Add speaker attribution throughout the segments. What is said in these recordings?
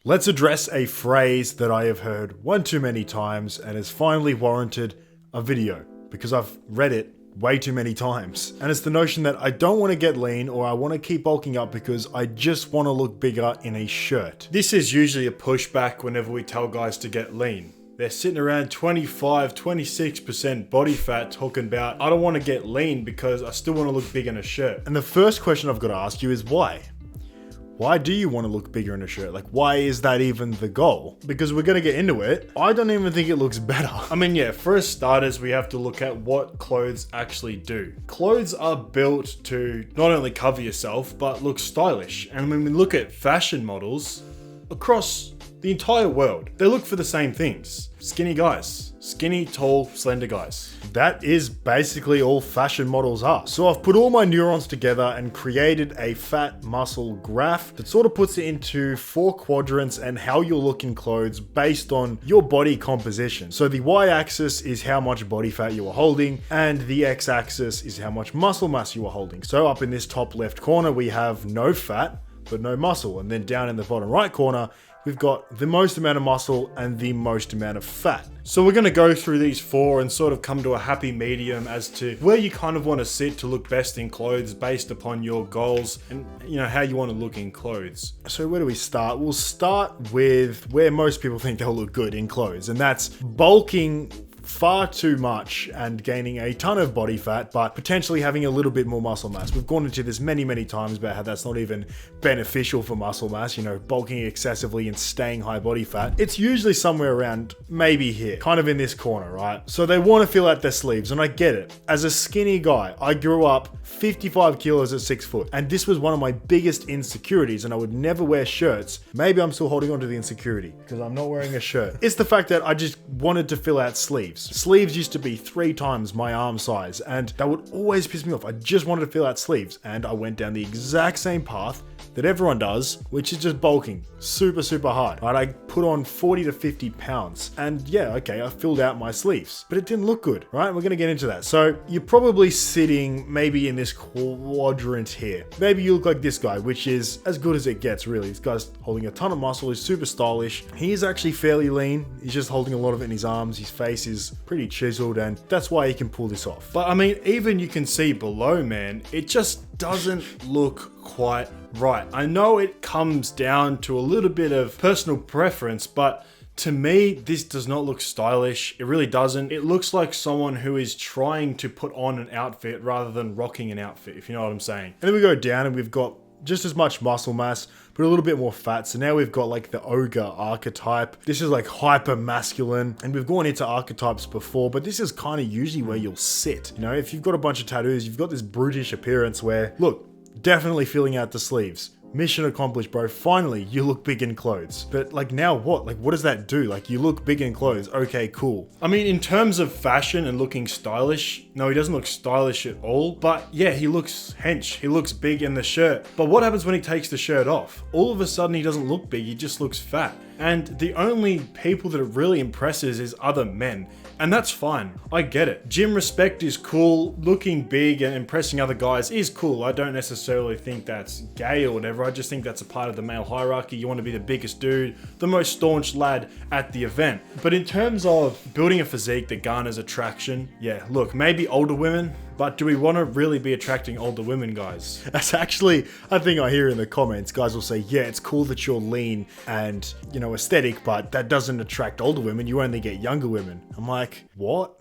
Speaker 1: Let's address a phrase that I have heard one too many times and has finally warranted a video because I've read it way too many times. And it's the notion that I don't want to get lean or I want to keep bulking up because I just want to look bigger in a shirt. This is usually a pushback whenever we tell guys to get lean. They're sitting around 25, 26% body fat talking about, I don't want to get lean because I still want to look big in a shirt. And the first question I've got to ask you is why? Why do you want to look bigger in a shirt? Like, why is that even the goal? Because we're going to get into it. I don't even think it looks better. I mean, yeah, for starters, we have to look at what clothes actually do. Clothes are built to not only cover yourself, but look stylish. And when we look at fashion models across the entire world, they look for the same things. Skinny guys. Skinny, tall, slender guys. That is basically all fashion models are. So I've put all my neurons together and created a fat muscle graph that sort of puts it into 4 quadrants and how you'll look in clothes based on your body composition. So the y-axis is how much body fat you are holding, and the x-axis is how much muscle mass you are holding. So up in this top left corner, we have no fat, but no muscle. And then down in the bottom right corner, we've got the most amount of muscle and the most amount of fat. So we're going to go through these 4 and sort of come to a happy medium as to where you kind of want to sit to look best in clothes based upon your goals and, you know, how you want to look in clothes. So where do we start? We'll start with where most people think they'll look good in clothes, and that's bulking far too much and gaining a ton of body fat, but potentially having a little bit more muscle mass. We've gone into this many times about how that's not even beneficial for muscle mass, you know, bulking excessively and staying high body fat. It's usually somewhere around maybe here, kind of in this corner, right? So they want to fill out their sleeves, and I get it. As a skinny guy, I grew up 55 kilos at 6 foot, and this was one of my biggest insecurities, and I would never wear shirts. Maybe I'm still holding on to the insecurity because I'm not wearing a shirt. It's the fact that I just wanted to fill out sleeves. Sleeves used to be 3 times my arm size, and that would always piss me off. I just wanted to fill out sleeves, and I went down the exact same path that everyone does, which is just bulking super hard. Right? I put on 40 to 50 pounds, and yeah, okay, I filled out my sleeves, but it didn't look good, right? We're gonna get into that. So you're probably sitting maybe in this quadrant here. Maybe you look like this guy, which is as good as it gets, really. This guy's holding a ton of muscle, he's super stylish. He is actually fairly lean. He's just holding a lot of it in his arms. His face is pretty chiseled, and that's why he can pull this off. But I mean, even you can see below, man, it just doesn't look quite right. I know it comes down to a little bit of personal preference, but to me, this does not look stylish. It really doesn't. It looks like someone who is trying to put on an outfit rather than rocking an outfit, if you know what I'm saying. And then we go down and we've got just as much muscle mass, but a little bit more fat. So now we've got like the ogre archetype. This is like hyper masculine, and we've gone into archetypes before, but this is kind of usually where you'll sit. You know, if you've got a bunch of tattoos, you've got this brutish appearance where, look, definitely filling out the sleeves. Mission accomplished, bro. Finally, you look big in clothes. But like, now what? Like, what does that do? Like, you look big in clothes. Okay, cool. I mean, in terms of fashion and looking stylish, no, he doesn't look stylish at all. But yeah, he looks hench. He looks big in the shirt. But what happens when he takes the shirt off? All of a sudden, he doesn't look big. He just looks fat. And the only people that it really impresses is other men. And that's fine. I get it. Gym respect is cool. Looking big and impressing other guys is cool. I don't necessarily think that's gay or whatever. I just think that's a part of the male hierarchy. You want to be the biggest dude, the most staunch lad at the event. But in terms of building a physique that garners attraction, yeah, look, maybe older women, but do we want to really be attracting older women, guys? That's actually, I think I hear in the comments, guys will say, yeah, it's cool that you're lean and, you know, aesthetic, but that doesn't attract older women. You only get younger women. I'm like, what?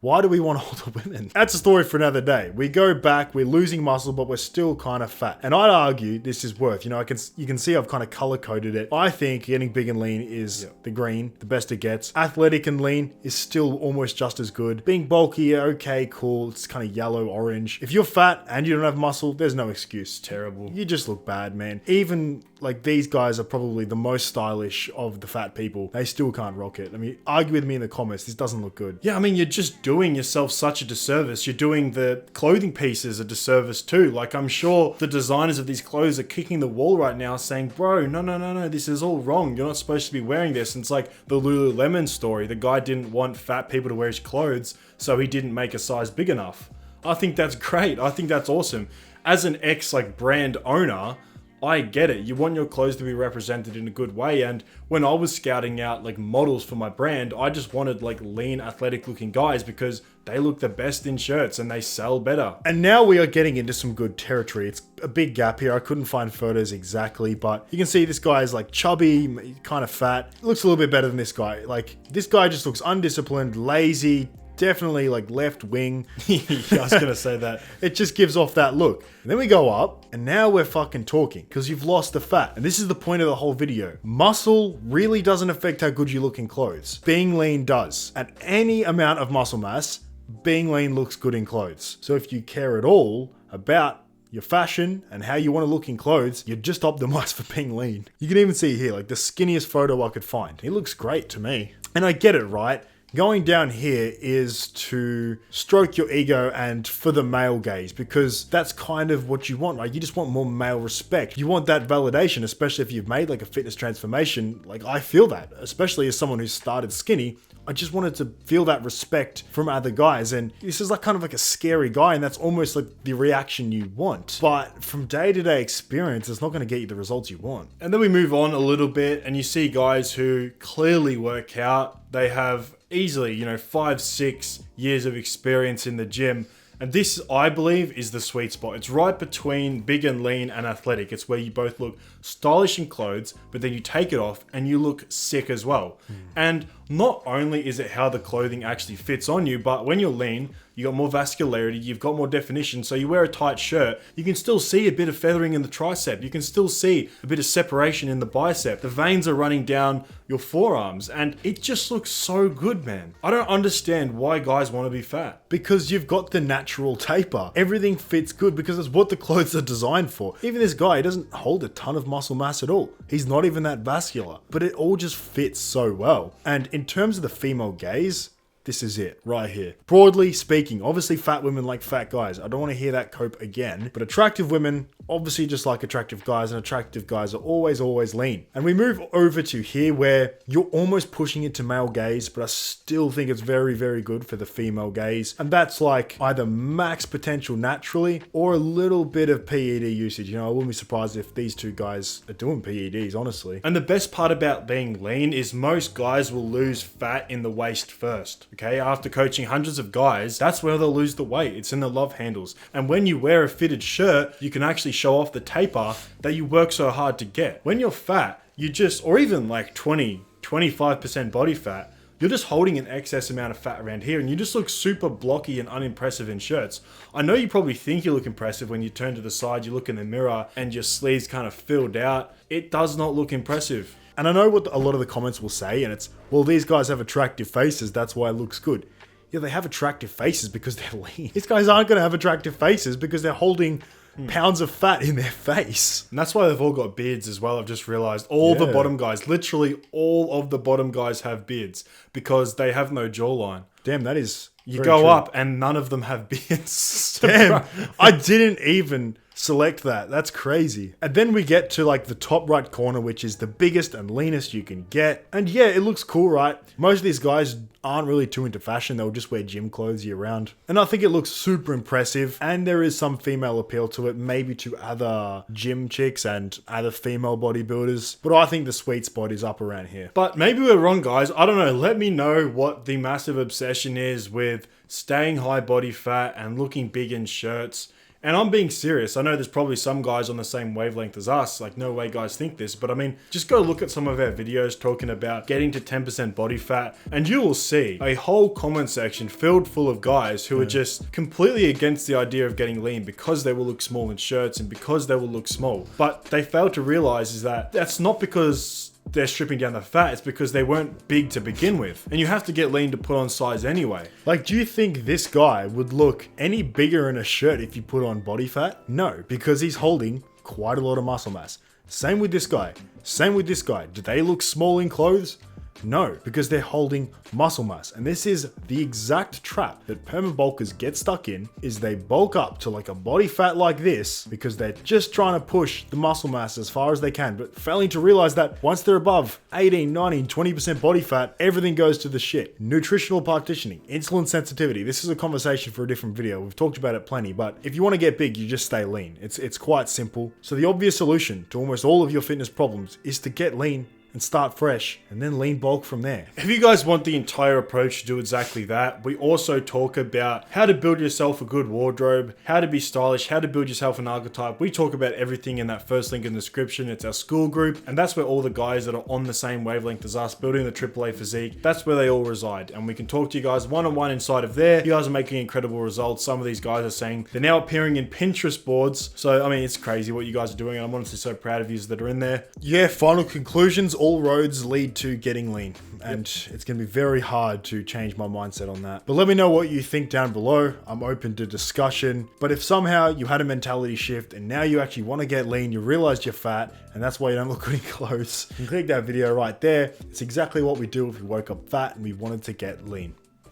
Speaker 1: Why do we want older women? That's a story for another day. We go back, we're losing muscle, but we're still kind of fat. And I'd argue this is worth, you know, you can see I've kind of color coded it. I think getting big and lean is the green, the best it gets. Athletic and lean is still almost just as good. Being bulky, okay, cool. It's kind of yellow, orange. If you're fat and you don't have muscle, there's no excuse. Terrible. You just look bad, man. Even like these guys are probably the most stylish of the fat people. They still can't rock it. I mean, argue with me in the comments. This doesn't look good. Yeah, I mean, you're just doing yourself such a disservice. You're doing the clothing pieces a disservice too. Like, I'm sure the designers of these clothes are kicking the wall right now saying, bro, no, this is all wrong. You're not supposed to be wearing this. And it's like the Lululemon story. The guy didn't want fat people to wear his clothes, so he didn't make a size big enough. I think that's great. I think that's awesome. As an ex brand owner, I get it. You want your clothes to be represented in a good way. And when I was scouting out like models for my brand, I just wanted like lean, athletic looking guys because they look the best in shirts and they sell better. And now we are getting into some good territory. It's a big gap here. I couldn't find photos exactly, but you can see this guy is like chubby, kind of fat. Looks a little bit better than this guy. Like this guy just looks undisciplined, lazy, definitely like left wing. I was gonna say that. It just gives off that look. And then we go up and now we're fucking talking because you've lost the fat. And this is the point of the whole video. Muscle really doesn't affect how good you look in clothes. Being lean does. At any amount of muscle mass, being lean looks good in clothes. So if you care at all about your fashion and how you want to look in clothes, you're just optimized for being lean. You can even see here, like the skinniest photo I could find. He looks great to me. And I get it, right? Going down here is to stroke your ego and for the male gaze, because that's kind of what you want, right? You just want more male respect. You want that validation, especially if you've made like a fitness transformation. Like I feel that, especially as someone who started skinny. I just wanted to feel that respect from other guys. And this is like kind of like a scary guy, and that's almost like the reaction you want. But from day-to-day experience, it's not going to get you the results you want. And then we move on a little bit and you see guys who clearly work out. They have easily, 5-6 years of experience in the gym. And this, I believe, is the sweet spot. It's right between big and lean and athletic. It's where you both look stylish in clothes, but then you take it off and you look sick as well. And not only is it how the clothing actually fits on you, but when you're lean, you got more vascularity, you've got more definition. So you wear a tight shirt, you can still see a bit of feathering in the tricep. You can still see a bit of separation in the bicep. The veins are running down your forearms and it just looks so good, man. I don't understand why guys want to be fat. Because you've got the natural taper. Everything fits good because it's what the clothes are designed for. Even this guy, he doesn't hold a ton of muscle mass at all. He's not even that vascular, but it all just fits so well. And in terms of the female gaze, this is it right here. Broadly speaking, obviously fat women like fat guys. I don't want to hear that cope again, but attractive women obviously just like attractive guys, and attractive guys are always lean. And we move over to here where you're almost pushing it to male gaze, but I still think it's very, very good for the female gaze. And that's like either max potential naturally or a little bit of PED usage. I wouldn't be surprised if these two guys are doing PEDs, honestly. And the best part about being lean is most guys will lose fat in the waist first. Okay, after coaching hundreds of guys, that's where they'll lose the weight. It's in the love handles. And when you wear a fitted shirt, you can actually show off the taper that you work so hard to get. When you're fat, you just, or even like 25% body fat, you're just holding an excess amount of fat around here and you just look super blocky and unimpressive in shirts. I know you probably think you look impressive when you turn to the side, you look in the mirror and your sleeves kind of filled out. It does not look impressive. And I know what a lot of the comments will say, and it's, well, these guys have attractive faces, that's why it looks good. Yeah, they have attractive faces because they're lean. These guys aren't going to have attractive faces because they're holding pounds of fat in their face. And that's why they've all got beards as well. I've just realized the bottom guys, literally all of the bottom guys have beards because they have no jawline. Damn, that is You go true. Up and none of them have beards. Damn, I didn't even select that. That's crazy. And then we get to like the top right corner, which is the biggest and leanest you can get. And yeah, it looks cool, right? Most of these guys aren't really too into fashion. They'll just wear gym clothes year round. And I think it looks super impressive. And there is some female appeal to it, maybe to other gym chicks and other female bodybuilders. But I think the sweet spot is up around here. But maybe we're wrong, guys. I don't know. Let me know what the massive obsession is with staying high body fat and looking big in shirts. And I'm being serious. I know there's probably some guys on the same wavelength as us. Like, no way guys think this. But I mean, just go look at some of our videos talking about getting to 10% body fat. And you will see a whole comment section filled full of guys who are just completely against the idea of getting lean because they will look small in shirts and because they will look small. But they fail to realize is that that's not because they're stripping down the fat, it's because they weren't big to begin with. And you have to get lean to put on size anyway. Like, do you think this guy would look any bigger in a shirt if you put on body fat? No, because he's holding quite a lot of muscle mass. Same with this guy. Same with this guy. Do they look small in clothes? No, because they're holding muscle mass. And this is the exact trap that perma bulkers get stuck in, is they bulk up to like a body fat like this because they're just trying to push the muscle mass as far as they can, but failing to realize that once they're above 18, 19, 20% body fat, everything goes to the shit. Nutritional partitioning, insulin sensitivity. This is a conversation for a different video. We've talked about it plenty, but if you want to get big, you just stay lean. It's quite simple. So the obvious solution to almost all of your fitness problems is to get lean and start fresh, and then lean bulk from there. If you guys want the entire approach to do exactly that, we also talk about how to build yourself a good wardrobe, how to be stylish, how to build yourself an archetype. We talk about everything in that first link in the description. It's our school group, and that's where all the guys that are on the same wavelength as us, building the AAA physique, that's where they all reside. And we can talk to you guys one-on-one inside of there. You guys are making incredible results. Some of these guys are saying they're now appearing in Pinterest boards. So, I mean, it's crazy what you guys are doing, and I'm honestly so proud of you that are in there. Yeah, final conclusions. All roads lead to getting lean, and it's going to be very hard to change my mindset on that. But let me know what you think down below. I'm open to discussion. But if somehow you had a mentality shift and now you actually want to get lean, you realized you're fat, and that's why you don't look good in clothes, you can click that video right there. It's exactly what we do if we woke up fat and we wanted to get lean.